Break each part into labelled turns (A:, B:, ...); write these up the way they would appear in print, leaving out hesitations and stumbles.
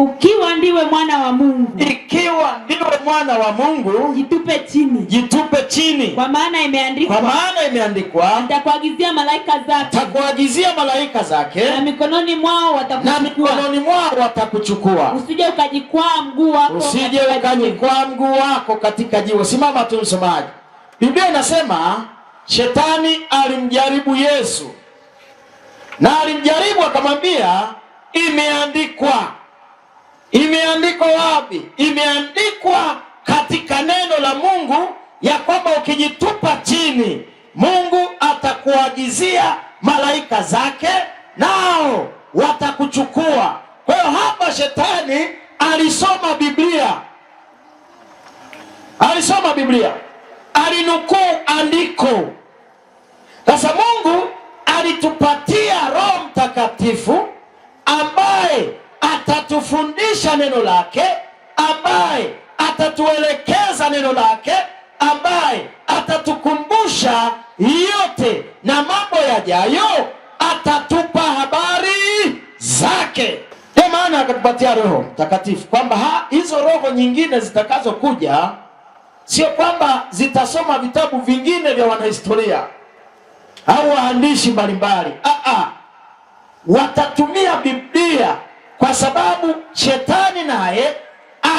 A: ukiwa ndiwe mwana wa Mungu,
B: ikiwa ndiwe mwana wa Mungu,
A: jitupe chini,
B: jitupe chini,
A: kwa maana imeandikwa, atakuagizia malaika zake, na mikononi mwao watakuchukua, usije ukajikwaa mguu wako katika jiwe. Simama tu msomaji. Biblia inasema Shetani alimjaribu Yesu, na alimjaribu akamwambia imeandikwa. Imeandikwa wapi? Imeandikwa katika neno la Mungu ya kwamba ukijitupa chini Mungu atakuagizia malaika zake nao watakuchukua. Kwa hiyo hapa Shetani alisoma Biblia, alinukuu andiko. Sasa Mungu alitupatia Roho Mtakatifu ambaye atatufundisha neno lake, ambaye atatuelekeza neno lake, ambaye atatukumbusha yote na mambo yajayo, atatupa habari zake. Ndio maana akatupatia Roho Mtakatifu, kwamba hizo roho nyingine zitakazokuja sio kwamba zitasoma vitabu vingine vya wanahistoria au waandishi mbalimbali. Watatumia Biblia, kwa sababu Shetani naye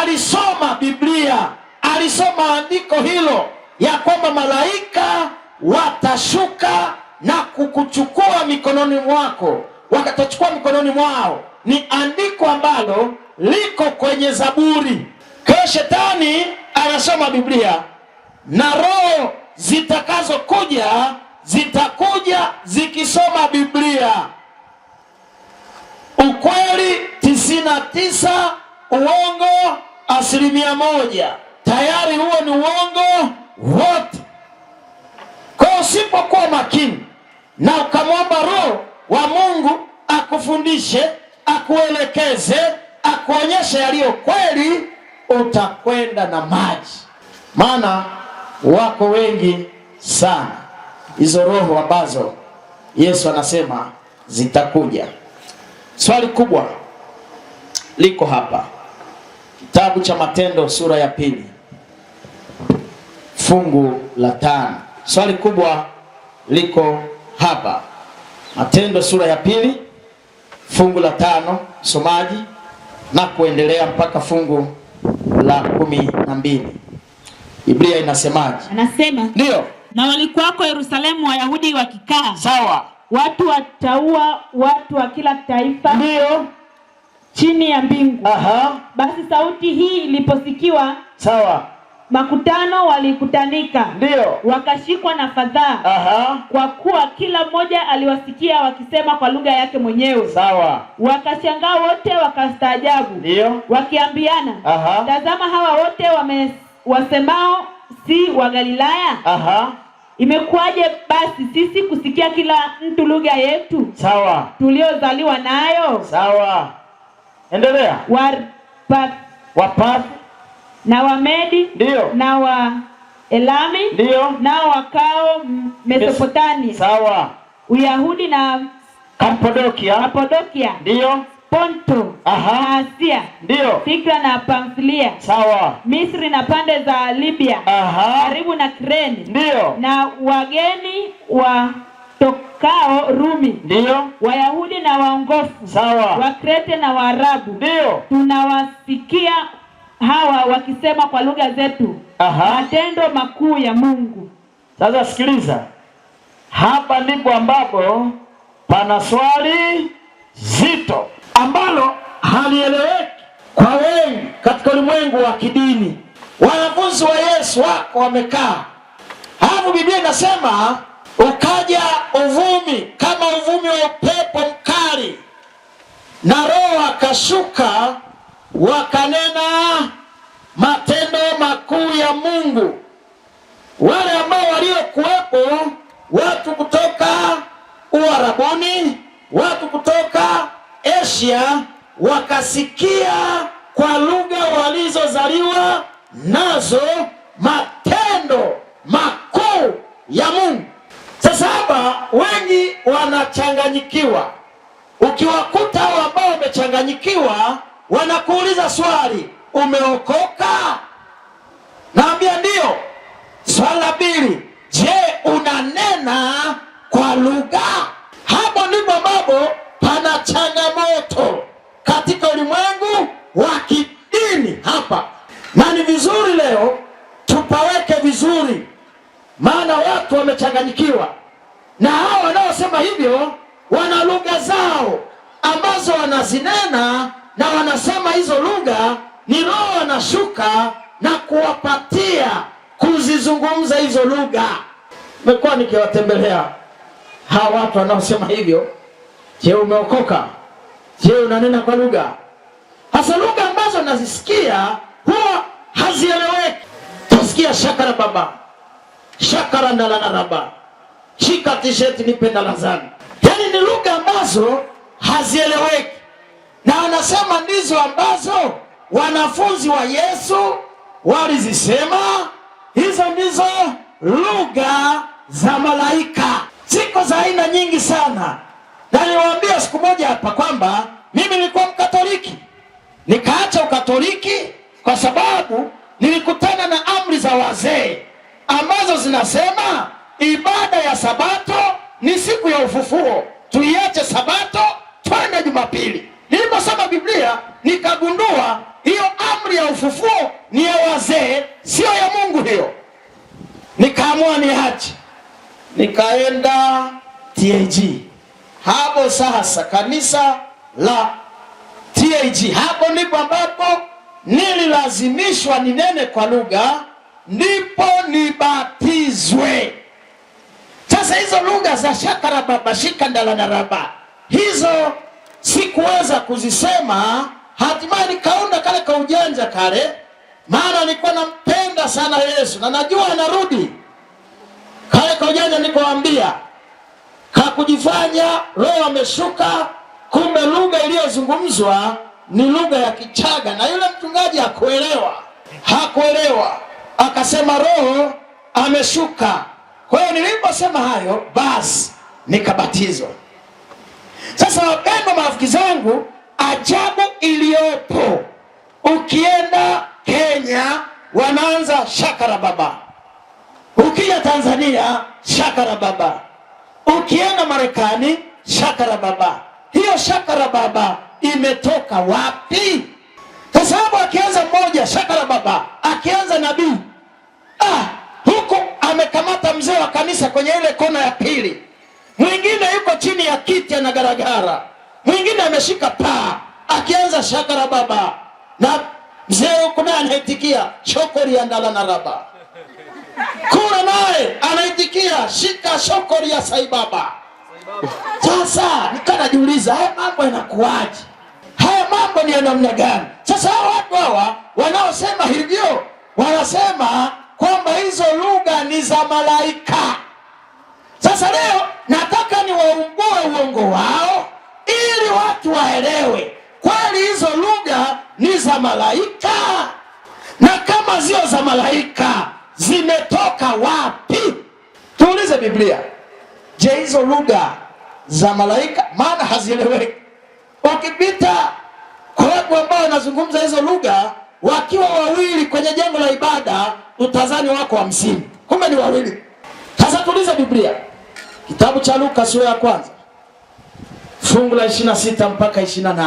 A: alisoma Biblia, alisoma andiko hilo ya kwamba malaika watashuka na kukuchukua mikononi mwako. Wakatochukua mikononi mwao ni andiko ambalo liko kwenye Zaburi. Kwa Shetani anasoma Biblia, na roho zitakazokuja zitakuja zikisoma Biblia. Ukweli 99, uongo 100%. Tayari huo ni uongo wote. Kwa usipokuwa makini na ukamwomba Roho wa Mungu akufundishe, akuelekeze, akuonyeshe yaliyo kweli, utakwenda na maji. Maana wako wengi sana hizo roho ambazo Yesu anasema zitakuja. Swali kubwa liko hapa. Kitabu cha Matendo sura ya 2 fungu la 5. Swali kubwa liko hapa. Matendo sura ya 2 fungu la 5, somaji na kuendelea mpaka fungu la 12. Biblia inasemaje? Anasema,
B: ndio,
A: na walikuwako Yerusalemu Wayahudi wakikaa.
B: Sawa.
A: Watu wataua watu wa kila taifa.
B: Ndio.
A: Chini ya mbingu.
B: Basi
A: sauti hii iliposikiwa,
B: sawa,
A: makutano walikutanika.
B: Ndio.
A: Wakashikwa na fadhaa. Kwa kuwa kila mmoja aliwasikia wakisema kwa lugha yake mwenyewe.
B: Sawa.
A: Wakashangaa wote, wakastaajabu.
B: Ndio.
A: Wakiambiana, tazama, hawa wote wasemao si wa Galilaya? Imekuwaje basi sisi kusikia kila mtu lugha yetu?
B: Sawa.
A: Tuliozaliwa nayo?
B: Sawa. Endelea.
A: Wapathi na Wamedi,
B: ndio, na
A: wa Elami,
B: ndio,
A: nao wakao Mesopotamia.
B: Sawa.
A: Uyahudi na Kapadokia,
B: ndio,
A: Ponto, na Asia,
B: ndio,
A: Fikra na Pamfilia.
B: Sawa.
A: Misri na pande za Libya, karibu na Kreni,
B: ndio,
A: na wageni watokao Rumi,
B: ndio,
A: Wayahudi na waongofu,
B: sawa,
A: Wakrete na Waarabu,
B: ndio,
A: tunawasikia hawa wakisema kwa lugha zetu matendo makuu ya Mungu.
B: Sasa sikiliza, hapa ndipo ambapo pana swali zito ambalo halieleweki kwa wengi katika ulimwengu wa kidini. Wanafunzi wa Yesu wako wamekaa hapo. Biblia inasema ukaja uvumi kama uvumi wa upepo mkali, na Roho akashuka, wakanena matendo makuu ya Mungu. Wale ambao waliokuwepo, watu kutoka Uarabuni, watu kutoka Asia, wakasikia kwa lugha walizozaliwa nazo matendo makuu ya Mungu. Sasa hapa wengi wanachanganyikiwa. Ukiwakuta hao ambao wamechanganyikiwa,
A: wanakuuliza swali, umeokoka? Naambia ndio. Swali la pili, je, unanena kwa lugha? Hapo ndipo ambapo pana changamoto katika ulimwengu wa kidini hapa, na ni vizuri leo tupaweke vizuri, maana watu wamechanganyikiwa, na hao wanaosema hivyo wana lugha zao ambazo wanazinena, na wanasema hizo lugha ni Roho anashuka na kuwapatia kuzizungumza hizo lugha. Nimekuwa nikiwatembelea hawa watu wanaosema hivyo. Je, umeokoka? Je, unanena kwa lugha? Hasa lugha ambazo nazisikia huwa hazieleweki. Tasikia shakara baba, shakara ndalana raba, shika tisheti nipe ndalazani. Yaani ni lugha ambazo hazieleweki, na wanasema ndizo ambazo wanafunzi wa Yesu walizisema. Hizo ndizo lugha za malaika. Ziko za aina nyingi sana, na niliwaambia siku moja hapa kwamba mimi nilikuwa Mkatoliki, nikaacha Ukatoliki kwa sababu nilikutana na amri za wazee ambazo zinasema ibada ya Sabato ni siku ya ufufuo, tuiache Sabato twende Jumapili. Niliposoma Biblia nikagundua hiyo amri ya ufufuo ni ya wazee, sio ya Mungu hiyo. Nikaamua niache, nikaenda TAG. Hapo sasa kanisa la TAG, hapo ndipo ambapo nililazimishwa ninene kwa lugha, ndipo nibatizwe. Sasa hizo lugha za shakara baba, shika ndalana raba, hizo sikuweza kuzisema. Hatimaye nikaunda kale ka ujanja kale, maana nilikuwa nampenda sana Yesu na najua anarudi. Kale ka ujanja nikoambia, kakujifanya Roho ameshuka, kumbe lugha iliyozungumzwa ni lugha ya Kichaga, na yule mchungaji hakuelewa, akasema Roho ameshuka. Kwa hiyo niliposema hayo, basi nikabatizwa. Sasa wapendwa marafiki zangu, ajabu iliyopo, ukienda Kenya wanaanza shakara baba, ukija Tanzania shakara baba, ukienda Marekani shakara baba. Hiyo shakara baba imetoka wapi? Kwa sababu akianza mmoja shakara baba, akianza nabii, huku amekamata mzee wa kanisa kwenye ile kona ya pili, mwingine yuko chini ya kiti anagaragara, mwingine ameshika paa, akianza shakara baba, na mzee huko naye anaitikia shokori ya ndalana raba, kura naye anaitikia shika shokori ya saibaba. Sasa nikanajiuliza, haya mambo yanakuaje? Haya mambo ni ya namna gani? Sasa watu hawa wanaosema hivyo wanasema kwamba hizo lugha ni za malaika. Sasa leo nataka niwaumbue uongo wao ili watu waelewe kweli hizo lugha ni za malaika, na kama zio za malaika zimetoka wapi? Tuulize Biblia. Je, hizo lugha za malaika? Maana hazieleweki. Ukipita kwa watu ambao wanazungumza hizo lugha wakiwa wawili kwenye jengo la ibada, utazani wako 50, kumbe ni wawili. Sasa tuulize Biblia, kitabu cha Luka sura ya kwanza fungu la 26 mpaka 28.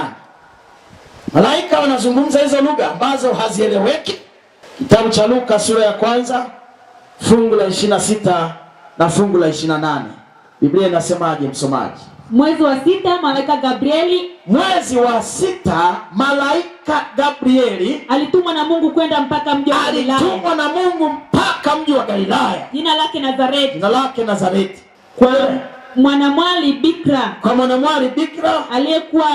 A: Malaika wanazungumza hizo lugha ambazo hazieleweki. Kitabu cha Luka sura ya kwanza fungu la 26 na fungu la 28. Biblia inasemaje msomaji?
C: Mwezi wa 6 malaika Gabrieli,
A: mwezi wa 6 malaika Gabrieli
C: alitumwa na Mungu kwenda mpaka mji wa Galilaya.
A: Alitumwa na Mungu mpaka mji wa Galilaya.
C: Jina lake Nazareti.
A: Jina lake Nazareti.
C: Kwa mwanamwali bikra.
A: Kwa mwanamwali bikra
C: aliyekuwa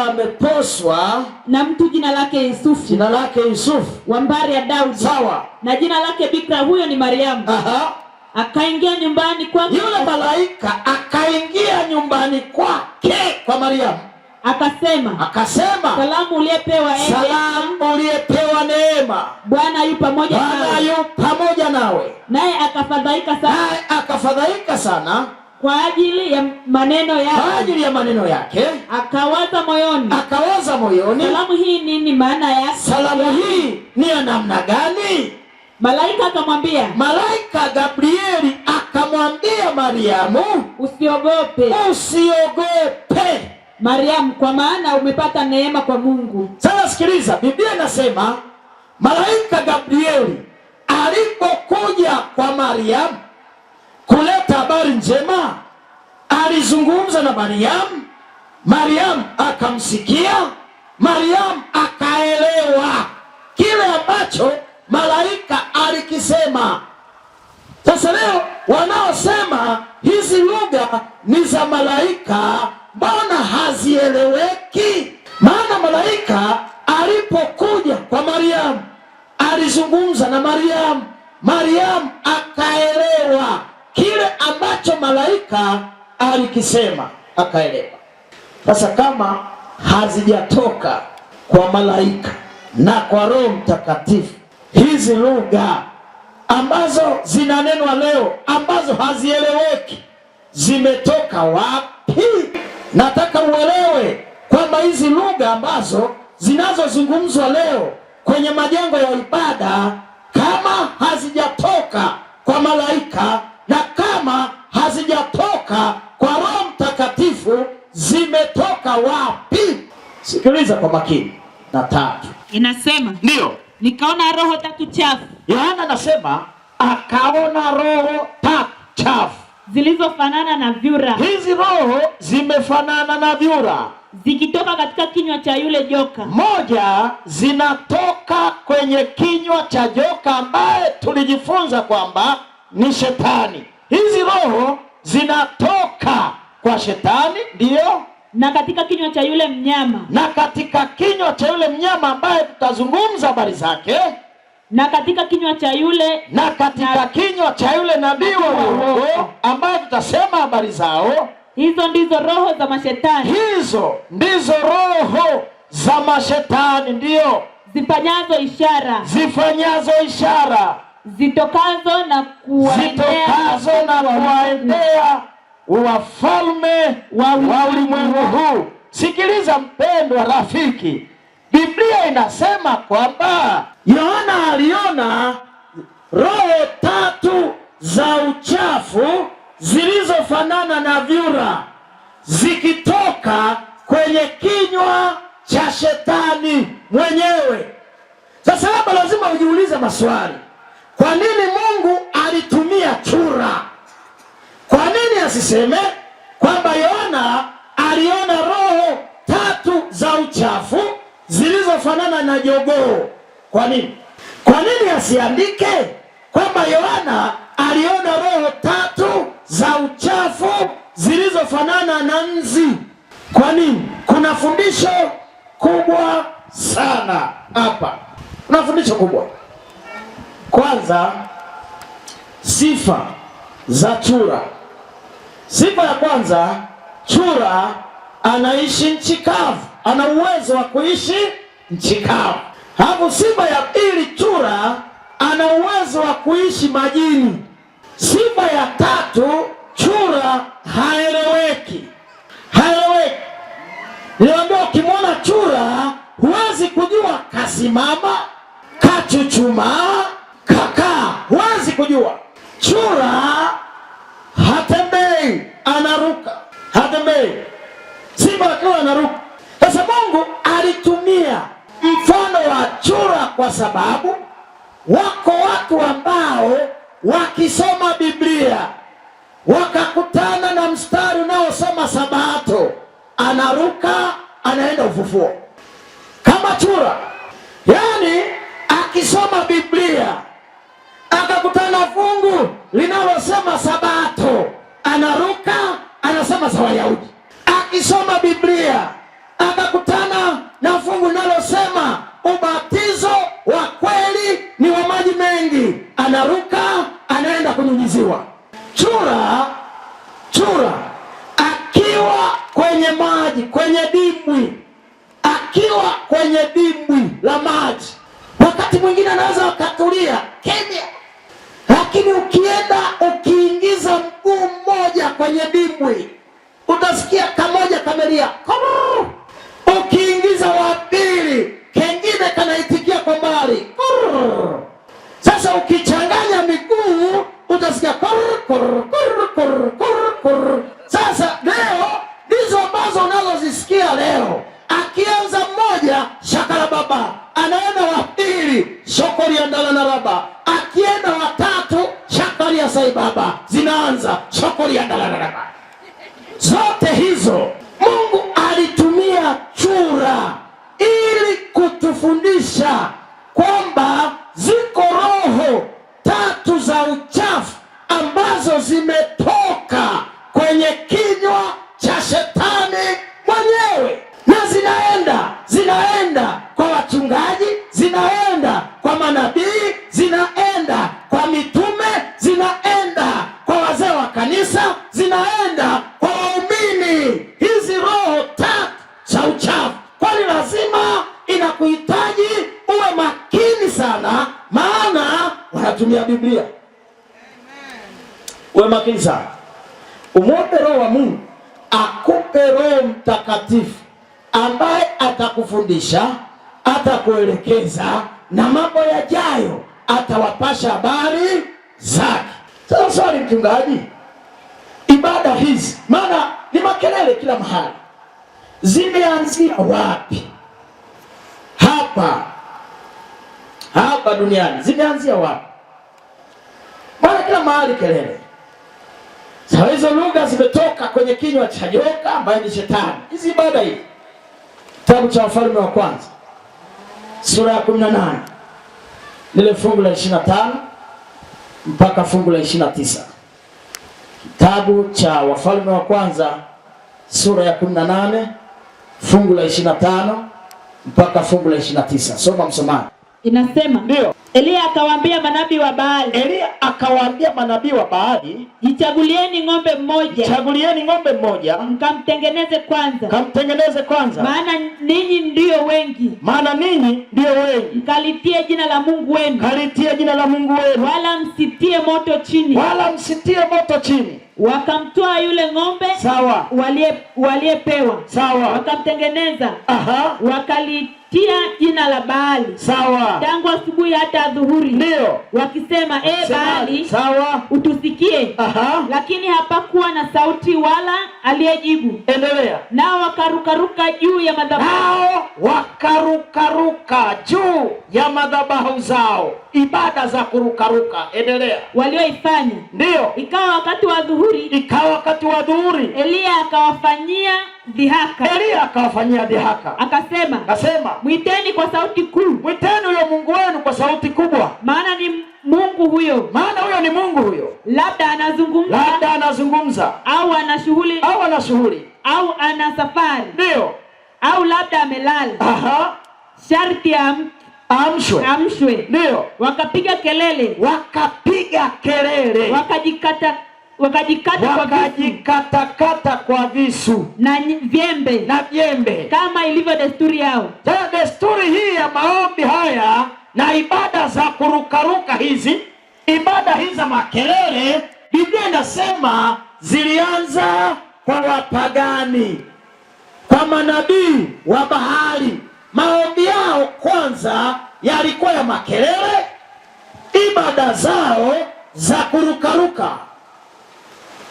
C: ameposwa na mtu jina lake Yusufu.
A: Jina lake Yusufu
C: wa mbari ya Daudi.
A: Sawa.
C: Na jina lake bikra huyo ni Mariamu. Akaingia nyumbani kwake.
A: Yule malaika akaingia nyumbani kwake kwa Mariamu.
C: Akasema, salamu uliyepewa
A: neema,
C: Bwana yu pamoja nawe.
A: Naye akafadhaika sana,
C: kwa ajili ya maneno yake.
A: Kwa ajili ya maneno yake.
C: Akawaza moyoni. Salamu hii nini maana yake?
A: Salamu hii ni ya namna gani?
C: Malaika akamwambia.
A: Malaika Gabrieli akamwambia Mariamu,
C: usiogope Mariamu, kwa maana umepata neema kwa Mungu.
A: Sasa sikiliza, Biblia inasema Malaika Gabrieli alipokuja kwa Mariamu kuleta habari njema, alizungumza na Mariamu. Mariamu akamsikia, Mariamu akaelewa kile ambacho malaika alikisema. Sasa leo wanaosema hizi lugha ni za malaika, mbona hazieleweki? Maana malaika alipokuja kwa Mariamu alizungumza na Mariamu, Mariamu akaelewa kile ambacho malaika alikisema, akaelewa. Sasa kama hazijatoka kwa malaika na kwa Roho Mtakatifu, hizi lugha ambazo zinanenwa leo, ambazo hazieleweki, zimetoka wapi? Nataka uelewe kwamba hizi lugha ambazo zinazozungumzwa leo kwenye majengo ya ibada, kama hazijatoka kwa malaika na kama hazijatoka kwa Roho Mtakatifu, zimetoka wapi? Sikiliza kwa makini. Na tatu
C: inasema,
A: ndio,
C: nikaona roho tatu chafu.
A: Yohana anasema akaona roho tatu chafu
C: zilizofanana na vyura.
A: Hizi roho zimefanana na vyura,
C: zikitoka katika kinywa cha yule joka.
A: Moja zinatoka kwenye kinywa cha joka ambaye tulijifunza kwamba ni Shetani. Hizi roho zinatoka kwa Shetani, ndio,
C: na katika kinywa cha yule mnyama.
A: Na katika kinywa cha yule mnyama ambaye tutazungumza habari zake.
C: Na katika kinywa cha yule,
A: na katika kinywa cha yule nabii wa uongo ambaye tutasema habari zao.
C: Hizo ndizo roho za mashetani.
A: Hizo ndizo roho za mashetani, ndio, zifanyazo ishara
C: zitokazo na
A: kuwaendea wafalme wa ulimwengu huu. Sikiliza mpendwa rafiki, Biblia inasema kwamba Yohana aliona roho tatu za uchafu zilizofanana na vyura zikitoka kwenye kinywa cha Shetani mwenyewe. Sasa hapa lazima ujiulize maswali. Kwa nini Mungu alitumia chura? Kwa nini asiseme kwamba Yohana aliona roho tatu za uchafu zilizofanana na jogoo? Kwa nini? Kwa nini asiandike kwamba Yohana aliona roho tatu za uchafu zilizofanana na nzi? Kwa nini? Kuna fundisho kubwa sana hapa. Kuna fundisho kubwa. Kwanza, sifa za chura. Sifa ya kwanza, chura anaishi nchi kavu, ana uwezo wa kuishi nchi kavu. Hapo sifa ya pili, chura ana uwezo wa kuishi majini. Sifa ya tatu, chura haeleweki. Niambia, ukimwona chura huwezi kujua kasimama, kachuchumaa, kakaa, huwezi kujua. Chura hatembei, anaruka. Hatembei, simba akiwa anaruka. Sasa Mungu alitumia mfano wa chura kwa sababu wako watu ambao wakisoma Biblia wakakutana na mstari unaosoma Sabato, anaruka, anaenda ufufuo kama chura. Yaani akisoma Biblia akakutana fungu linalosema Sabato, anaruka, anasema za Wayahudi. Akisoma Biblia akakutana na fungu linalosema ubatizo wa kweli ni wa maji mengi, anaruka, anaenda kunyunyiziwa. Chura akiwa kwenye maji, kwenye dimbwi, akiwa kwenye dimbwi la maji, wakati mwingine anaweza wakatulia kimya, lakini ukiingiza mguu mmoja kwenye kanalia. Ukiingiza wa pili, kengine kanaitikia kwa mbali. Sasa ukichanganya miguu utasikia Sasa leo ndizo ambazo unazozisikia leo. Akianza mmoja, shakala baba, anaenda wa pili, shokori ya ndala na raba, akienda wa tatu, shakari ya sai baba, zinaanza shokori ya ndala na raba. Zote hizo Mungu alitumia chura ili kutufundisha kwamba ziko roho tatu za uchafu ambazo zimetoka kwenye kinywa cha shetani mwenyewe, na zinaenda kwa wachungaji, zinaenda kwa manabii, zinaenda kwa mitume, zinaenda kwa wazee wa kanisa, zinaenda kwa waumini. Hizi roho tatu za uchafu, kwani lazima inakuhitaji uwe makini sana, maana wanatumia Biblia. Uwe makini sana, umwombe Roho wa Mungu akupe Roho Mtakatifu ambaye atakufundisha, atakuelekeza, na mambo yajayo atawapasha habari zake. Sasa swali, mchungaji, ibada hizi, maana ni makelele kila mahali, zimeanzia wapi? Hapa duniani zimeanzia wapi? Maana kila mahali kelele. Sasa hizo lugha zimetoka kwenye kinywa cha joka ambaye ni shetani. Hizi ibada hii, kitabu cha Wafalme wa Kwanza sura ya 18 lile fungu la 25 mpaka fungu la 29. Kitabu cha Wafalme wa Kwanza sura ya 18 fungu la 25 mpaka fungu la 29. Soma msomaji.
C: Inasema,
A: ndio,
C: Elia akawaambia manabii wa Baali, jichagulieni ng'ombe mmoja, mkamtengeneze kwanza, maana ninyi ndio wengi, mkalitie jina la Mungu wenu, wala msitie moto chini. Wakamtoa yule ng'ombe, sawa, waliepewa, sawa, wakamtengeneza, wakalitia jina la Baali, sawa, tangu asubuhi hata adhuhuri, ndio, wakisema Baali, sawa, utusikie. Lakini hapakuwa na sauti wala aliyejibu. Endelea. Nao wakarukaruka juu ya madhabahu zao, ibada za kurukaruka. Endelea. Walioifanya, ndio, ikawa wakati wa adhuhuri, Elia akawafanyia dhihaka, akasema, mwiteni kwa sauti kuu, mwiteni huyo Mungu wenu kwa sauti kubwa, maana ni Mungu huyo, labda anazungumza, au ana shughuli, au ana safari, ndio, au labda amelala. Sharti amshwe. Ndio. Wakapiga kelele, wakajikatakata kwa visu na vyembe, kama ilivyo desturi yao. Desturi hii ya maombi haya na ibada za kurukaruka hizi, ibada hizi za makelele, Biblia inasema zilianza kwa wapagani, kwa manabii wa Baali. Maombi yao kwanza yalikuwa ya makelele, ibada zao za kurukaruka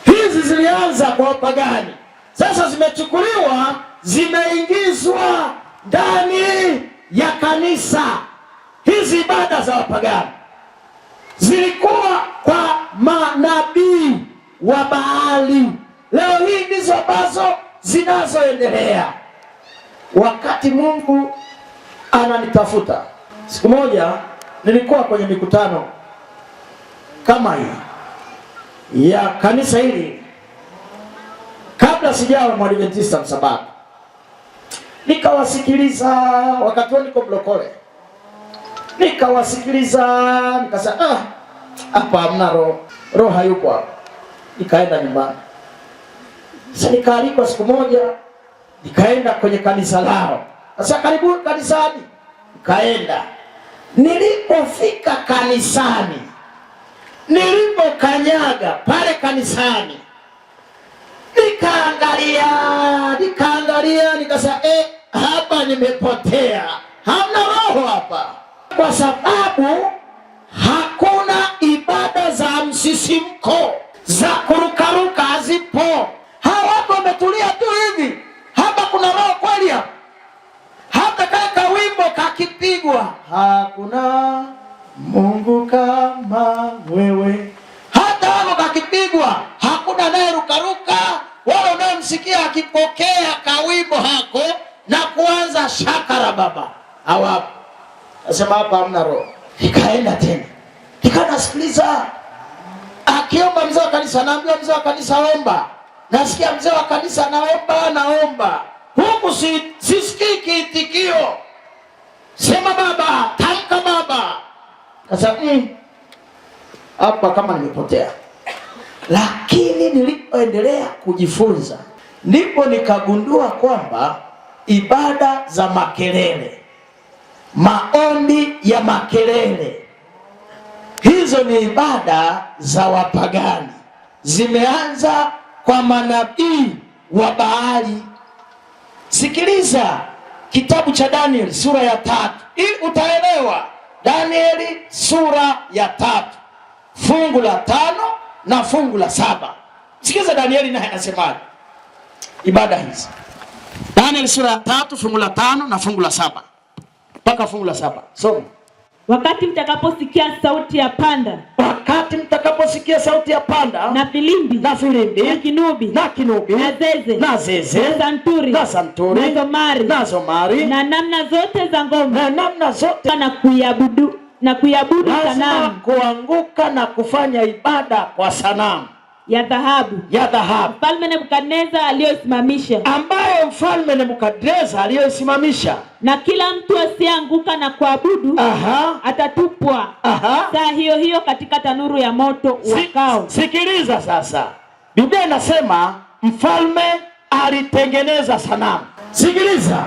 C: hizi zilianza kwa wapagani. Sasa zimechukuliwa, zimeingizwa ndani ya kanisa. Hizi ibada za wapagani zilikuwa kwa manabii wa Baali. Leo hii ndizo ambazo zinazoendelea. Wakati Mungu ananitafuta, siku moja nilikuwa kwenye mikutano kama hii ya kanisa hili, kabla sijawa Mwadventista Msabato. Nikawasikiliza, wakati huo niko Mlokole, nikasema hapa hamna roho hayupo hapa. Nikaenda nyumbani. Sasa nikaalikwa siku moja, nikaenda kwenye kanisa lao. Sasa karibu kanisani, nikaenda. Nilipofika kanisani, nilipokanyaga pale kanisani, nikaangalia
A: Sasa hapa nimepotea, hamna roho hapa, kwa sababu hakuna ibada za msisimko, za kurukaruka, hazipo. Hawa watu wametulia tu hivi. Hapa kuna roho kweli hapa? Hata kaka wimbo kakipigwa, hakuna Mungu kama wewe, hata hapo kakipigwa, hakuna naye rukaruka wala unayemsikia akipokea kawimbo hako na kuanza shakara baba. Hawapo. Nasema hapa hamna roho. Nikaenda tena, nikasikiliza akiomba mzee wa kanisa, naambiwa mzee wa kanisa omba. Nasikia mzee wa kanisa naomba. Huku sisikii kiitikio. Sema baba, tamka baba. Sasa hapa kama nimepotea. Lakini nilipoendelea kujifunza, ndipo nikagundua kwamba ibada za makelele, maombi ya makelele, hizo ni ibada za wapagani. Zimeanza kwa manabii wa Baali. Sikiliza kitabu cha Danieli sura ya 3 ili utaelewa. Danieli sura ya 3 fungu la 5 na fungu la 7. Sikiliza Danieli naye anasemaje ibada hizi. Danieli sura ya 3 fungu la 5 na fungu la 7 mpaka fungu la 7. Soma.
C: Wakati mtakaposikia sauti ya panda, na filimbi, na kinubi, na zeze, na santuri, na zomari, na namna zote za ngoma, na kuiabudu sanamu,
A: kuanguka na kufanya ibada kwa sanamu
C: ya dhahabu, Mfalme Nebukadneza aliyoisimamisha, na kila mtu asianguka na kuabudu atatupwa saa hiyo hiyo katika tanuru ya moto wakao.
A: Sikiliza sasa, Biblia inasema mfalme alitengeneza sanamu. Sikiliza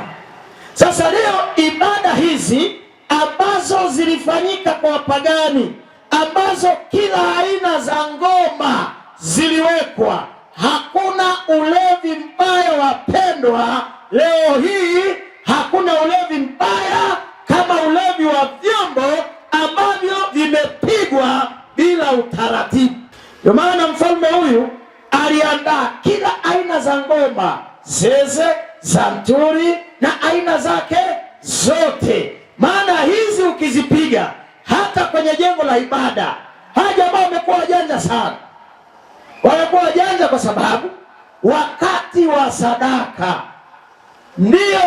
A: sasa, leo ibada hizi ambazo zilifanyika kwa wapagani, ambazo kila aina za ngoma ziliwekwa, hakuna ulevi mbaya wapendwa. Leo hii hakuna ulevi mbaya kama ulevi wa vyombo ambavyo vimepigwa bila utaratibu. Ndio maana mfalme huyu aliandaa kila aina za ngoma, zeze, santuri na aina zake zote. Maana hizi ukizipiga hata kwenye jengo la ibada, haja ambao wamekuwa wajanja sana. Wamekuwa wajanja kwa sababu wakati wa sadaka ndio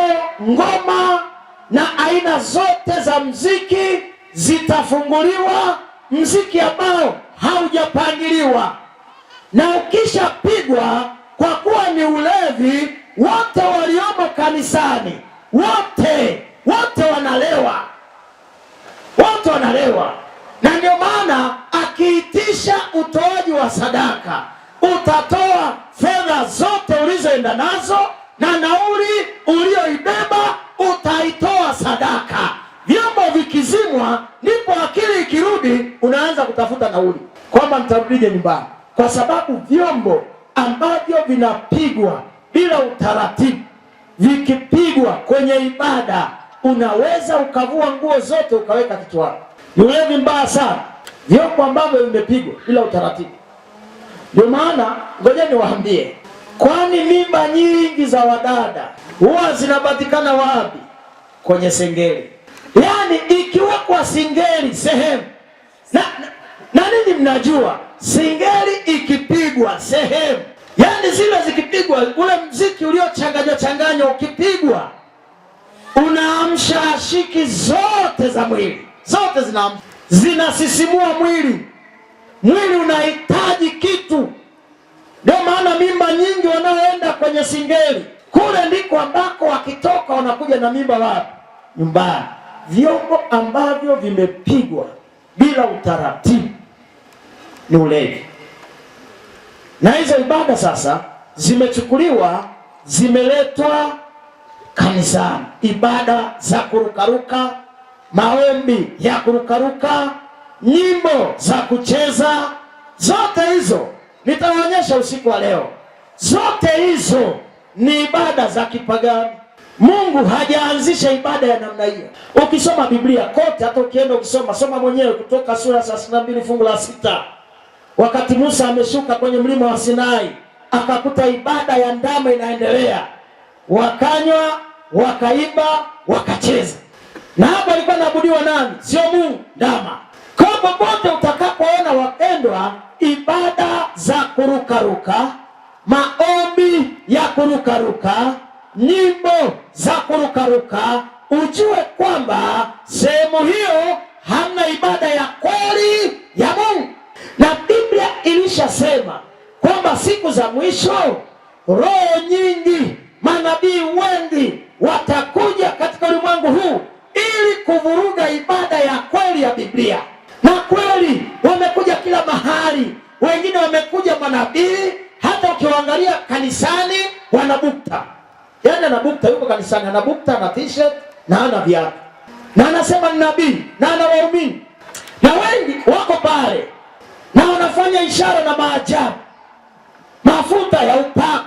A: ngoma na aina zote za mziki zitafunguliwa, mziki ambao haujapangiliwa. Na ukishapigwa, kwa kuwa ni ulevi, wote waliomo kanisani, wote wanalewa. Na ndio maana akiitisha utoaji wa sadaka, utatoa fedha zote ulizoenda nazo na nauli ulioibeba utaitoa sadaka. Vyombo vikizimwa, ndipo akili ikirudi unaanza kutafuta nauli kwamba mtarudije nyumbani, kwa sababu vyombo ambavyo vinapigwa bila utaratibu, vikipigwa kwenye ibada, unaweza ukavua nguo zote ukaweka kichwani. Ni ulevi mbaya sana vyombo ambavyo vimepigwa bila utaratibu. Ndio maana ngoja niwaambie, kwani mimba nyingi za wadada huwa zinapatikana wapi? Kwenye singeli. Yaani ikiwekwa singeli sehemu na nini, mnajua singeli ikipigwa sehemu, yaani zile zikipigwa, ule mziki uliochanganywa ukipigwa, unaamsha ashiki zote za mwili, zote zinasisimua mwili unahitaji kitu. Ndio maana mimba nyingi wanaoenda kwenye singeli, kule ndiko ambako wakitoka wanakuja na mimba wapi? Nyumbani. Vyombo ambavyo vimepigwa bila utaratibu ni ulevi. Na hizo ibada sasa zimechukuliwa, zimeletwa kanisani, ibada za kurukaruka, maombi ya kurukaruka, nyimbo za kucheza. Zote hizo nitawaonyesha usiku wa leo. Zote hizo ni ibada za kipagani. Mungu hajaanzisha ibada ya namna hiyo. Ukisoma Biblia kote, hata ukienda soma mwenyewe Kutoka sura ya 32 fungu la 6. Wakati Musa ameshuka kwenye mlima wa Sinai, akakuta ibada ya ndama inaendelea. Wakanywa, wakaiba, wakacheza. Na hapa alikuwa anaabudiwa nani? Sio Mungu, ndama. Kwa popote utakapoona wapendwa, ibada za kurukaruka, maombi ya kurukaruka, nyimbo za kurukaruka, ujue kwamba sehemu hiyo hamna ibada ya kweli ya Mungu. Na Biblia ilishasema kwamba siku za mwisho roho nyingi, manabii wengi watakuja katika ulimwengu huu ili kuvuruga ibada ya kweli ya Biblia. Na kweli wamekuja kila mahali. Wengine wamekuja manabii, hata ukiwaangalia kanisani wanabukta. Yaani anabukta, yuko kanisani anabukta, na t-shirt na ana viatu, na anasema ni nabii na ana waumini, na wengi wako pale na wanafanya ishara na maajabu, mafuta ya upako,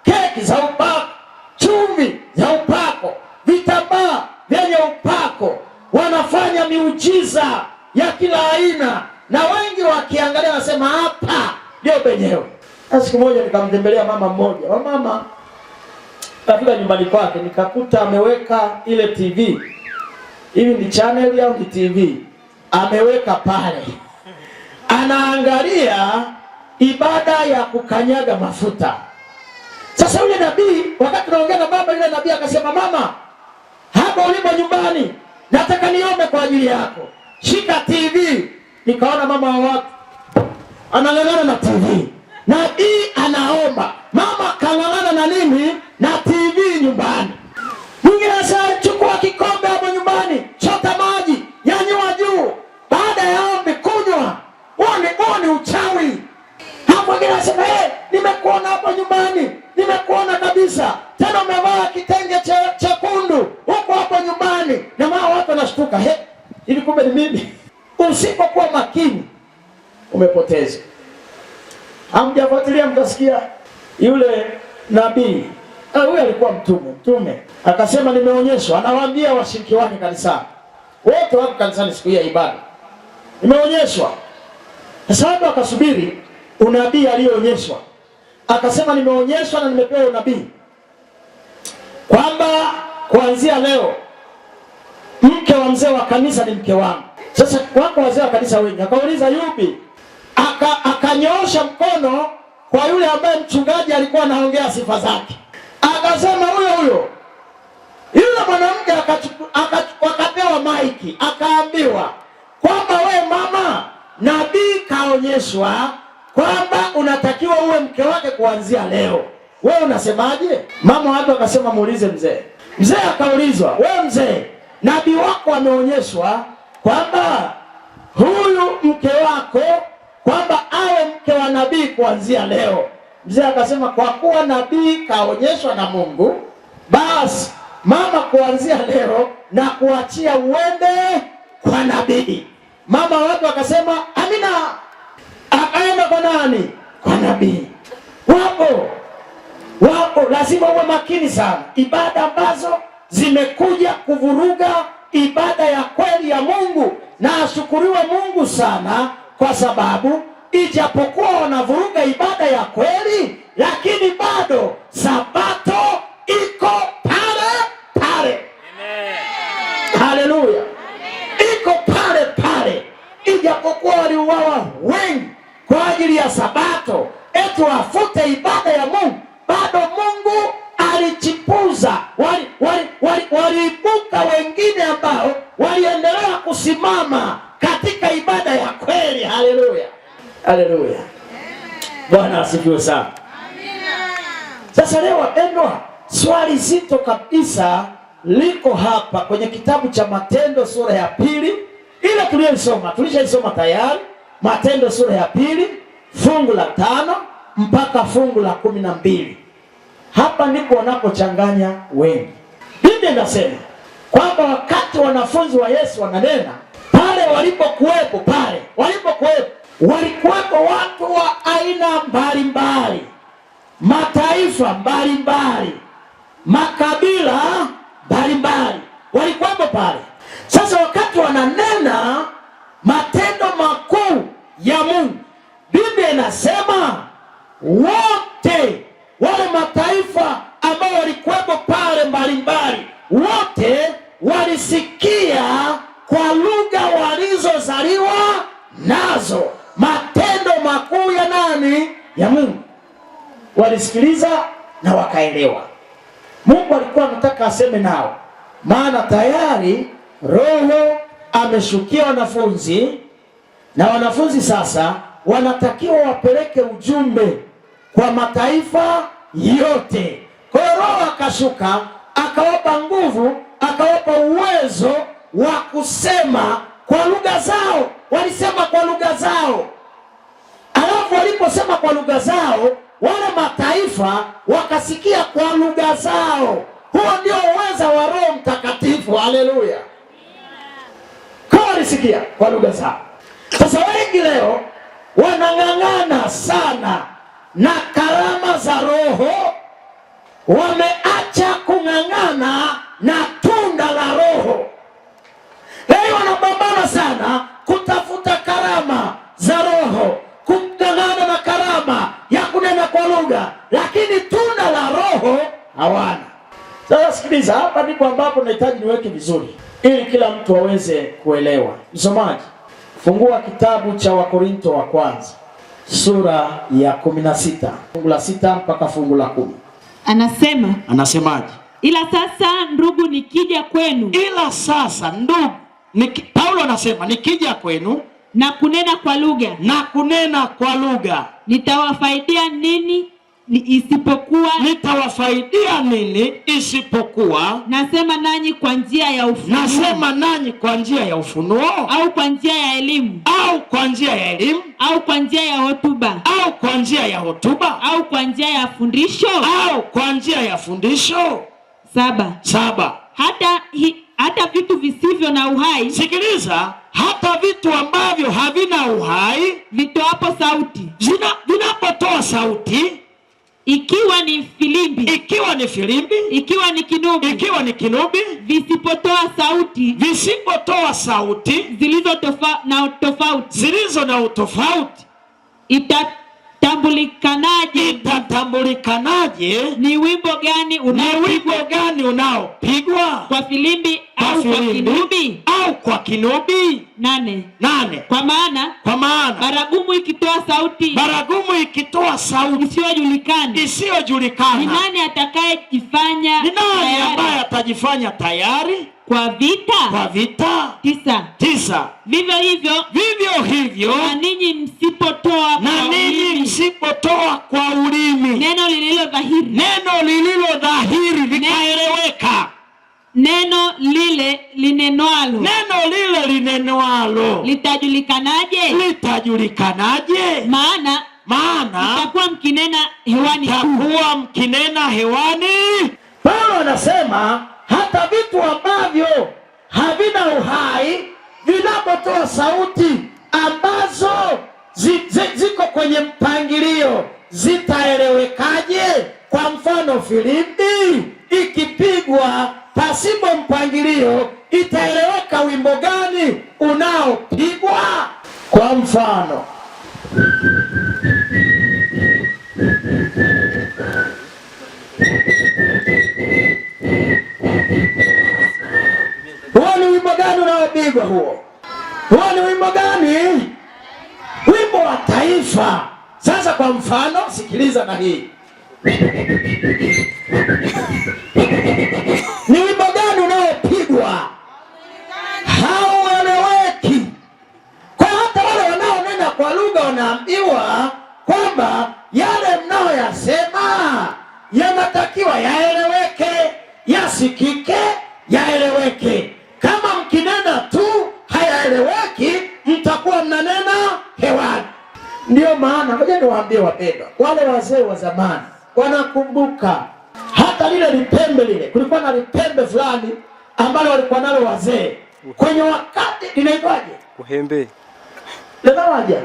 A: keki za upako, chumvi za upako, vitambaa vyenye upako, wanafanya miujiza ya kila aina, na wengi wakiangalia wasema hapa ndio penyewe. Siku moja nikamtembelea mama mmoja, mama kafika nyumbani kwake, nikakuta ameweka ile TV. Hivi ni channel au ni TV? Ameweka pale, anaangalia ibada ya kukanyaga mafuta. Sasa yule nabii, wakati naongea na baba, yule nabii akasema, mama, hapa ulipo nyumbani nataka niombe kwa ajili yako, shika TV. Nikaona mama wa watu anang'ang'ana na TV, nabii anaomba, mama kang'ang'ana na nini? Na TV nyumbani. Mwingine anasema chukua kikombe hapo nyumbani, chota maji, nyanyua juu, baada ya ombi kunywa. Uone uchawi. Hapo mwingine anasema nimekuona hapo nyumbani, nimekuona kabisa, tena umevaa kitenge chekundu huko hapo nyumbani. Na mama watu wanashtuka, ili kumbe ni mimi. Usipokuwa makini umepoteza. Hamjafuatilia mtasikia yule nabii, huyu alikuwa mtume akasema nimeonyeshwa, anawaambia washiriki wake kanisani, wote wako kanisani siku ya ibada, nimeonyeshwa. Sasa watu akasubiri unabii aliyoonyeshwa, akasema nimeonyeshwa na nimepewa unabii kwamba kuanzia leo mke wa mzee wa kanisa ni mke wangu. Sasa wako wazee wa kanisa wengi, akauliza yupi? Akanyoosha mkono kwa yule ambaye mchungaji alikuwa anaongea sifa zake, akasema huyo. Yule mwanamke akapewa maiki, akaambiwa kwamba we mama, nabii kaonyeshwa kwamba unatakiwa uwe mke wake kuanzia leo. Wewe unasemaje? Mama watu akasema muulize mzee. Mzee akaulizwa, we mzee, nabii wako ameonyeshwa kwamba huyu mke wako kwamba awe mke wa nabii kuanzia leo. Mzee akasema kwa kuwa nabii kaonyeshwa na Mungu, basi mama, kuanzia leo na kuachia uende kwa nabii. Mama watu akasema amina. Akaenda kwa nani? Kwa nabii. Wapo, lazima uwe makini sana. Ibada ambazo zimekuja kuvuruga ibada ya kweli ya Mungu, na ashukuriwe Mungu sana, kwa sababu ijapokuwa wanavuruga ibada ya kweli, lakini bado sabato iko pale pale. Amen. Haleluya. Iko pale pale. Ijapokuwa waliuawa wengi kwa ajili ya sabato, eti wafute ibada ya Mungu, bado Mungu alichipuza. Waliibuka wengine ambao waliendelea kusimama katika ibada ya kweli. Haleluya. Haleluya. Bwana asifiwe sana. Sasa leo wapendwa, swali zito kabisa liko hapa kwenye kitabu cha Matendo sura ya 2. Ile tulishaisoma tayari. Matendo sura ya 2 fungu la 5 mpaka fungu la 12. Hapa ndipo wanapochanganya wengi. Biblia inasema kwamba wakati wanafunzi wa Yesu wananena, pale walipokuwepo walikuwepo watu wa aina mbalimbali, mataifa mbalimbali, makabila mbalimbali walikuwepo pale. Sasa wakati wananena matendo makuu ya Mungu, Biblia inasema wote wale mataifa ambao walikuwepo pale mbalimbali, wote walisikia kwa lugha walizozaliwa nazo matendo makuu ya nani? Ya Mungu. Walisikiliza na wakaelewa. Mungu alikuwa anataka aseme nao, maana tayari Roho ameshukia wanafunzi, na wanafunzi sasa wanatakiwa wapeleke ujumbe kwa mataifa yote. Kwa hiyo Roho akashuka, akawapa nguvu, akawapa uwezo wa kusema kwa lugha zao. Walisema kwa lugha zao. Alafu waliposema kwa lugha zao, wale mataifa wakasikia kwa lugha zao. Huo ndio uweza wa Roho Mtakatifu. Haleluya! Kwa walisikia kwa lugha zao. Sasa wengi leo wanang'ang'ana sana na karama za Roho, wameacha kung'ang'ana na tunda la Roho. Leo wanapambana sana kutafuta karama za Roho, kung'ang'ana na karama ya kunena kwa lugha, lakini tunda la Roho hawana. Sasa sikiliza, hapa ndipo ambapo nahitaji niweke vizuri ili kila mtu aweze kuelewa. Msomaji, fungua kitabu cha Wakorinto wa kwanza sura ya 16 fungu la 6 mpaka fungu la 10. Anasemaje?
C: Ila sasa ndugu, nikija kwenu.
A: Ila sasa ndugu, Paulo anasema nikija kwenu
C: na kunena kwa lugha.
A: Na kunena kwa lugha.
C: Nitawafaidia nini isipokuwa nasema nanyi kwa njia ya ufunuo.
A: Nasema nanyi kwa njia ya ufunuo,
C: au kwa njia ya elimu,
A: au kwa njia ya elimu,
C: au kwa njia ya hotuba,
A: au kwa njia ya hotuba,
C: au kwa njia ya fundisho,
A: au kwa njia ya fundisho.
C: 7. Hata vitu visivyo na uhai.
A: Sikiliza, hata vitu ambavyo havina uhai
C: vitoapo sauti,
A: vinapotoa sauti,
C: ikiwa ni filimbi,
A: ikiwa ni kinubi, visipotoa sauti
C: zilizo na utofauti, itatambulikanaje ni wimbo gani unaopigwa kwa filimbi au kwa kinubi? 8. Kwa maana baragumu ikitoa sauti isiyojulikana, ni nani
A: atajifanya tayari
C: kwa vita?
A: 9.
C: Vivyo hivyo na ninyi msipotoa kwa ulimi neno lililo dhahiri likaeleweka, neno lile linenwalo litajulikanaje? Maana mtakuwa mkinena hewani.
A: Paulo anasema hata vitu ambavyo havina uhai vinapotoa sauti ambazo ziko kwenye mpangilio, zitaelewekaje? Kwa mfano, filimbi ikipigwa pasipo mpangilio, itaeleweka wimbo gani unaopigwa? Kwa mfano, huo ni wimbo gani unaopigwa? Huo ni wimbo gani? Wimbo wa taifa. Sasa kwa mfano, sikiliza na hii. Ni wimbo gani unaopigwa? Haueleweki. Kwa hata wale wanaonena kwa lugha wanaambiwa kwamba yale mnayoyasema yanatakiwa yaeleweke, yasikike, yaeleweke. Kama mkinena tu hayaeleweki, mtakuwa mnanena hewani. Ndio maana ngoja niwaambie wapendwa, wale wazee wa zamani wanakumbuka hata lile lipembe lile. Kulikuwa na lipembe fulani ambalo walikuwa nalo wazee kwenye wakati linaitwaje?
D: Uhembe.
A: Linawaje?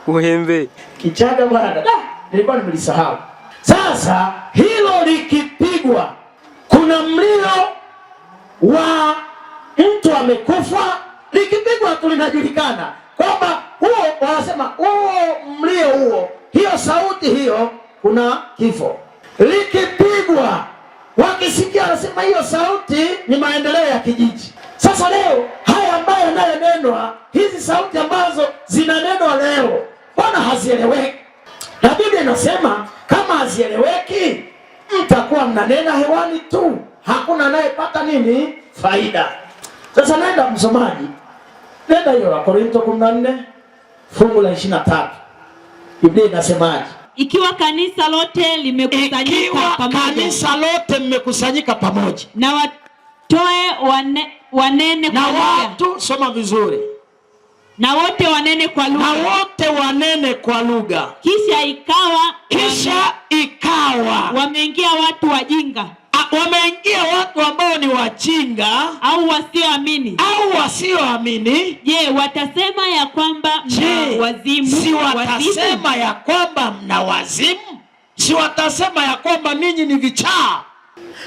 D: Uhembe.
A: Kichaga bwana. Nilikuwa nimelisahau. Sasa hilo likipigwa kuna mlio wa mtu amekufa, likipigwa tu linajulikana kwamba huo, wanasema huo mlio huo, hiyo sauti hiyo, kuna kifo. Likipigwa wakisikia, wanasema hiyo sauti ni maendeleo ya kijiji. Sasa leo haya ambayo yanayonenwa, hizi sauti ambazo zinanenwa leo, bwana, hazieleweki. Na Biblia inasema kama hazieleweki, mtakuwa mnanena hewani tu, hakuna anayepata nini? Faida. Sasa naenda msomaji, nenda hiyo Wakorintho 14 fungu la 23. Biblia inasemaje?
C: Ikiwa kanisa lote limekusanyika pamoja,
A: kanisa lote mmekusanyika pamoja,
C: na watoe wanene
A: na watu, soma vizuri,
C: na wote wanene kwa lugha,
A: na wote wanene kwa lugha.
C: Kisha
A: ikawa
C: wameingia watu wajinga,
A: wameingia watu ambao ni wajinga
C: au wasioamini. Je, watasema ya kwamba mna wazimu?
A: Si watasema ya kwamba mna wazimu? Si watasema ya kwamba ninyi ni vichaa?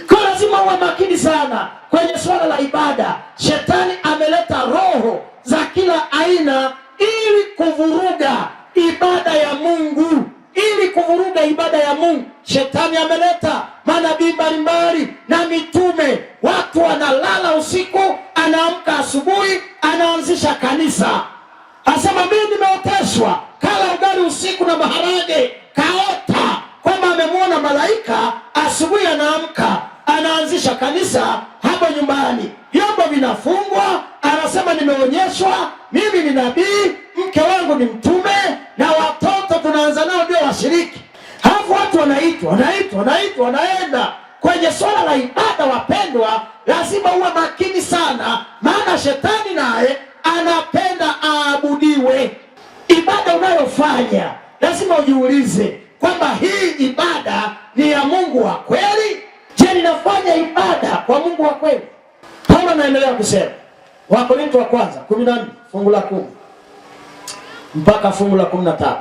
A: Kwa lazima uwe makini sana kwenye swala la ibada. Shetani ameleta roho za kila aina ili kuvuruga ibada ya Mungu, Shetani ameleta manabii mbalimbali na mitume. Watu wanalala usiku, anaamka asubuhi, anaanzisha kanisa. Asema mimi nimeoteshwa, kala ugali usiku na maharage. Kaota kwamba amemwona malaika, asubuhi anaamka, anaanzisha kanisa hapo nyumbani. Vyombo vinafungwa, anasema nimeonyeshwa, mimi ni nabii, mke wangu ni mtume, na watoto tunaanza nao ndio washiriki. Hapo watu wanaenda kwenye swala la ibada. Wapendwa, lazima uwe makini sana, maana shetani naye anapenda aabudiwe. Ibada unayofanya lazima ujiulize kwamba hii ibada ni ya Mungu wa kweli? Je, ninafanya ibada kwa Mungu wa kweli? Paulo anaendelea kusema, Wakorintho wa kwanza 14 fungu la 10 mpaka fungu la 13.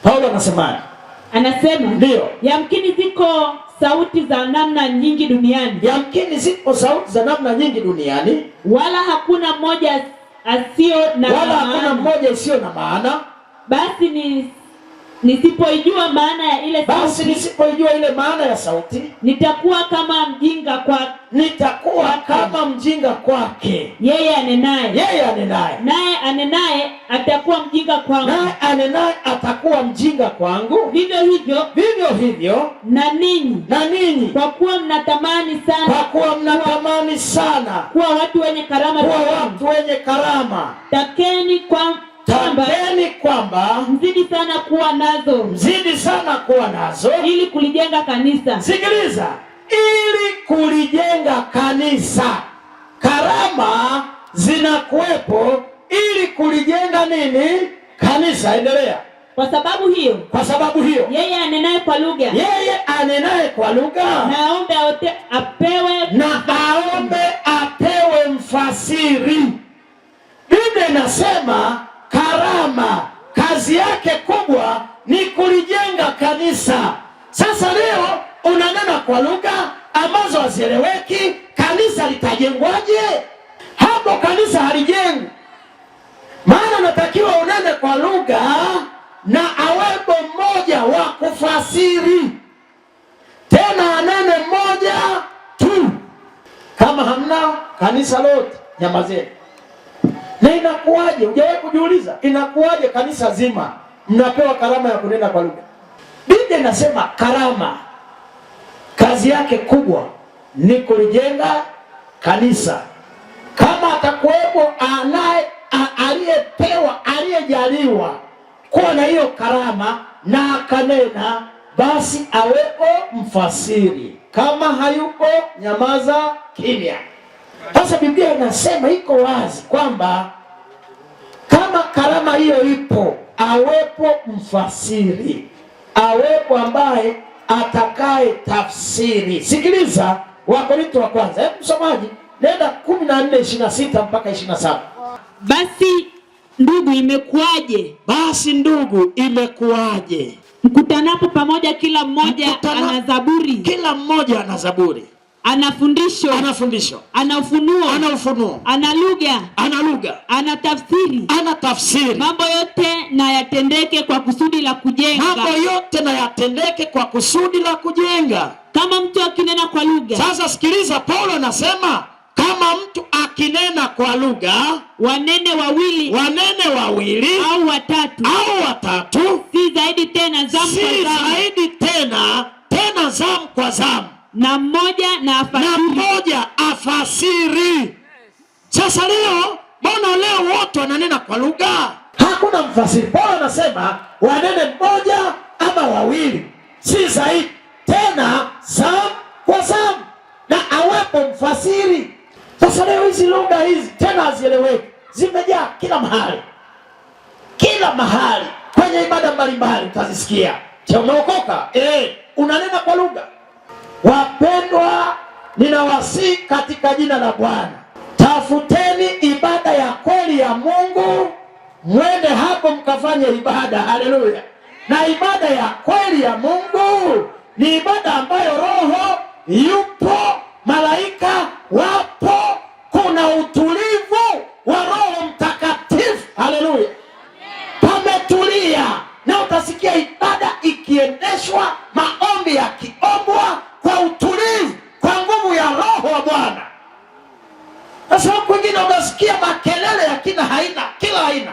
A: Paulo anasema
C: ndio, yamkini ziko sauti za namna nyingi duniani, wala hakuna mmoja isiyo na maana. Basi nisipoijua maana ya maana ya sauti, nitakuwa kama mjinga kwake yeye anenaye, naye anenaye atakuwa mjinga kwangu. Vivyo hivyo na ninyi, kwa kuwa mnatamani sana kuwa watu wenye karama, takeni kwamba mzidi sana kuwa nazo ili kulijenga kanisa.
A: Sikiliza, ili kulijenga kanisa. Karama zinakuwepo ili kulijenga nini? Kanisa. Endelea.
C: Kwa sababu hiyo yeye anenaye kwa lugha na aombe apewe mfasiri. Biblia inasema karama kazi yake kubwa ni kulijenga kanisa. Sasa leo unanena kwa lugha ambazo hazieleweki, kanisa litajengwaje? Hapo kanisa halijengwi. Maana unatakiwa unene kwa lugha na awepo mmoja wa kufasiri, tena anene mmoja tu. Kama hamna kanisa lote, nyamazeni. Na inakuwaje? Hujawahi kujiuliza inakuwaje kanisa zima mnapewa karama ya kunena kwa lugha? Biblia inasema karama kazi yake kubwa ni kulijenga kanisa. Kama atakuwepo aliyejaliwa kuwa na hiyo karama na akanena, basi awepo mfasiri. Kama hayupo, nyamaza kimya. Sasa Biblia inasema iko wazi kwamba kama karama hiyo ipo, awepo mfasiri, awepo ambaye atakaye tafsiri. Sikiliza Wakorintho wa kwanza, hebu msomaji, nenda 14:26 mpaka 27. Basi ndugu, imekuwaje? Mkutanapo pamoja kila mmoja ana zaburi.
B: Kila mmoja ana zaburi.
C: Ana fundisho. Ana ufunuo. Ana lugha. Ana tafsiri. Mambo yote na yatendeke kwa kusudi la kujenga. Kama mtu akinena kwa lugha.
B: Sasa sikiliza, Paulo anasema kama mtu akinena kwa lugha,
C: wanene wawili au watatu, si zaidi tena zamu kwa zamu, na mmoja afasiri. Sasa leo, mbona leo wote wananena kwa lugha?
A: Hakuna mfasiri. Paulo anasema wanene mmoja ama wawili, si zaidi tena zamu kwa zamu, na awepo mfasiri. Sasa leo hizi lugha hizi tena hazieleweki, zimejaa kila mahali kwenye ibada mbalimbali utazisikia. Je, umeokoka? Unanena kwa lugha? Wapendwa, ninawasihi katika jina la Bwana, tafuteni ibada ya kweli ya Mungu, mwende hapo mkafanye ibada. Haleluya! Na ibada ya kweli ya Mungu ni ibada ambayo Roho yupo, malaika wapo, kuna utulivu wa Roho Mtakatifu. Haleluya! Pametulia, na utasikia ibada ikiendeshwa, maombi yakiombwa kwa utulivu, kwa nguvu ya Roho wa Bwana. Sasa kwingine unasikia makelele ya kila aina.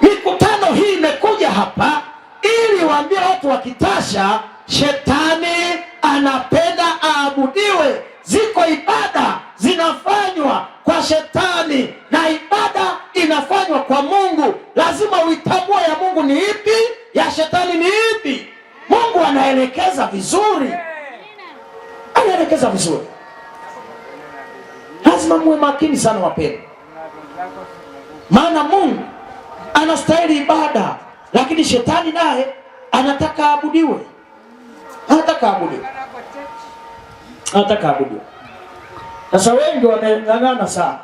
A: Mikutano hii imekuja hapa ili waambie watu wakitasha, shetani anapenda aabudiwe. Ziko ibada zinafanywa kwa shetani na ibada inafanywa kwa Mungu. Lazima uitambue ya Mungu ni ipi, ya shetani ni ipi. Mungu anaelekeza vizuri. Lazima muwe makini sana wapendwa, maana Mungu anastahili ibada, lakini shetani naye anataka aabudiwe. Sasa wengi wameng'ang'ana sana,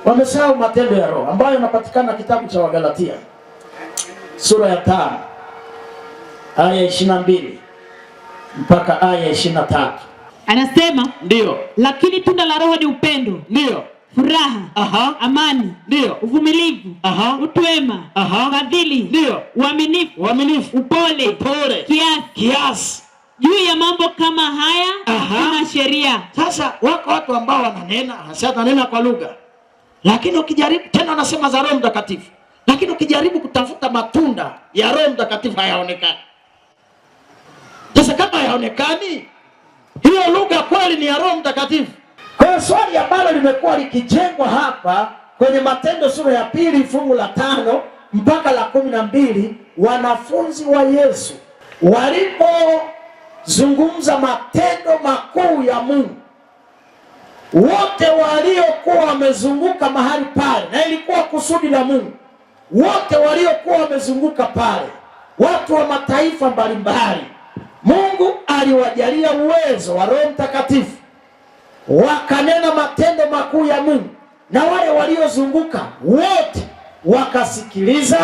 A: wamesahau matendo ya Roho ambayo yanapatikana kitabu cha Wagalatia sura ya 5 aya 22 mpaka aya 23.
C: Anasema
B: ndio,
C: lakini tunda la Roho ni upendo,
B: ndio,
C: furaha, amani,
B: ndio,
C: uvumilivu, utu wema, fadhili,
B: ndio,
C: uaminifu, upole, kiasi. Juu ya mambo kama haya hakuna sheria.
B: Sasa wako watu ambao wananena kwa lugha, lakini ukijaribu tena, wanasema za Roho Mtakatifu, lakini ukijaribu kutafuta matunda ya Roho Mtakatifu hayaonekani. Sasa kama hayaonekani, hiyo lugha kweli ni ya Roho Mtakatifu?
A: Kwa hiyo swali ambalo limekuwa likijengwa hapa kwenye Matendo sura ya 2 fungu la 5 mpaka la 12, wanafunzi wa Yesu walipozungumza matendo makuu ya Mungu, wote waliokuwa wamezunguka mahali pale, na ilikuwa kusudi la Mungu, wote waliokuwa wamezunguka pale, watu wa mataifa mbalimbali, Mungu aliwajalia uwezo wa Roho Mtakatifu, wakanena matendo makuu ya Mungu, na wale waliozunguka wote wakasikiliza,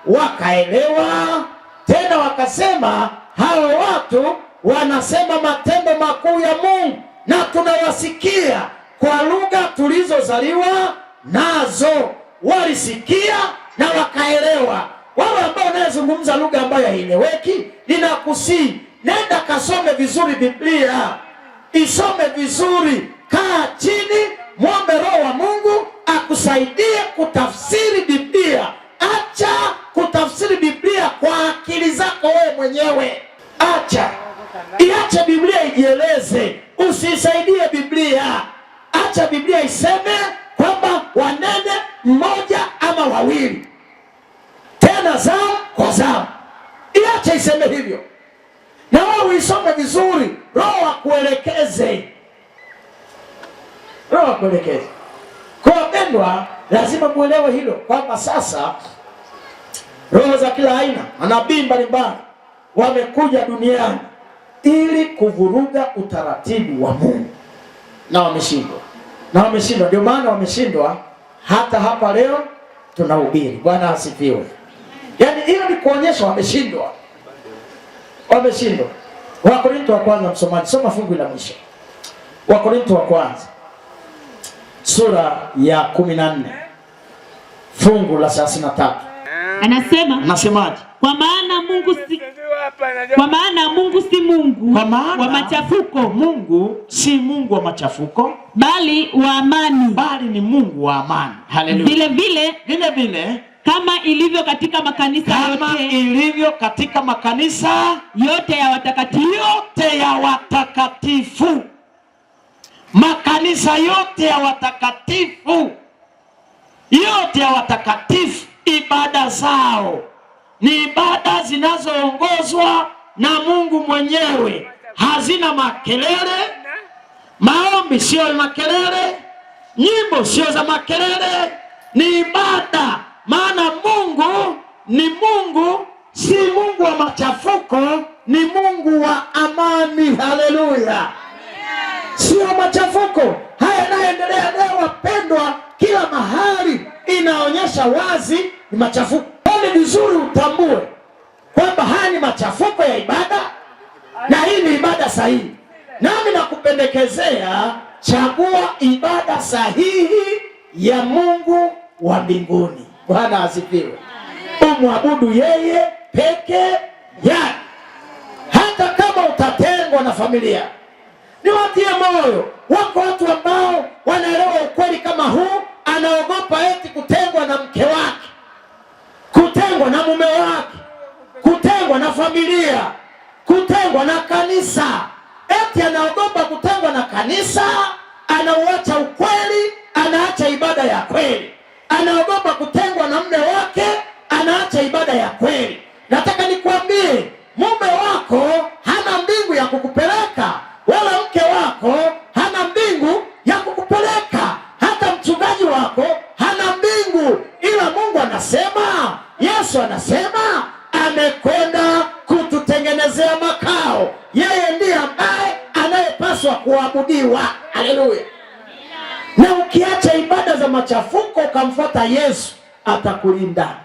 A: wakaelewa, tena wakasema, hao watu wanasema matendo makuu ya Mungu na tunawasikia kwa lugha tulizozaliwa nazo. Walisikia na wakaelewa. Wale ambao wanazungumza lugha ambayo haieleweki, ninakusihi, nenda kasome vizuri Biblia. Isome vizuri, kaa chini, muombe Roho wa Mungu akusaidie kutafsiri Biblia. Acha kutafsiri Biblia kwa akili zako wewe mwenyewe. Iache Biblia ijieleze, usisaidie Biblia. Acha Biblia iseme kwamba wanene mmoja ama wawili, tena zamu kwa zamu. Iache iseme hivyo, na wewe uisome vizuri. Roho akuelekeze. Kwa wapendwa, lazima muelewe hilo, kwamba sasa roho za kila aina, manabii mbalimbali wamekuja duniani ili kuvuruga utaratibu wa Mungu, na wameshindwa. Ndio maana wameshindwa hata hapa leo tunahubiri. Bwana asifiwe.
B: Yaani hiyo ni kuonyesha wameshindwa. Wameshindwa. Wakorintho wa kwanza, msomaji, soma fungu la mwisho. Wakorintho wa kwanza sura ya 14 fungu la 33. Anasemaje?
C: Kwa maana Mungu si Mungu wa machafuko.
B: Mungu si Mungu wa machafuko,
C: bali wa amani.
B: Bali ni Mungu wa amani. Haleluya. Vile vile
C: kama ilivyo katika makanisa yote ya watakatifu.
B: Makanisa yote ya watakatifu, ibada zao ni ibada zinazoongozwa na Mungu mwenyewe. Hazina makelele, maombi sio makelele, nyimbo sio za makelele, ni ibada. Maana Mungu ni Mungu, si Mungu wa machafuko, ni Mungu wa amani. Haleluya. Sio machafuko. Haya yanayoendelea leo, wapendwa, kila mahali inaonyesha wazi ni machafuko. Ni vizuri utambue kwamba haya ni machafuko ya ibada na hii ni ibada sahihi. Nami nakupendekezea, chagua ibada sahihi ya Mungu wa mbinguni. Bwana asifiwe. Umwabudu yeye peke yake, hata kama utatengwa na familia. Niwatie moyo, wako watu ambao wanaelewa ukweli kama huu, anaogopa eti kutengwa na mke wake, kutengwa na mume wake, kutengwa na familia, kutengwa na kanisa. Eti anaogopa kutengwa na kanisa, anauacha ukweli, anaacha ibada ya kweli. Anaogopa kutengwa na mume wake, anaacha ibada ya kweli. Nataka nikwambie, mume wako hana mbingu ya kukupeleka, wala mke wako hana mbingu ya kukupeleka, hata mchungaji wako hana mbingu. Ila Mungu anasema, Yesu anasema amekwenda kututengenezea makao. Yeye ndiye ambaye anayepaswa kuabudiwa. Haleluya. Na ukiacha ibada za machafuko ukamfuata Yesu, atakulinda.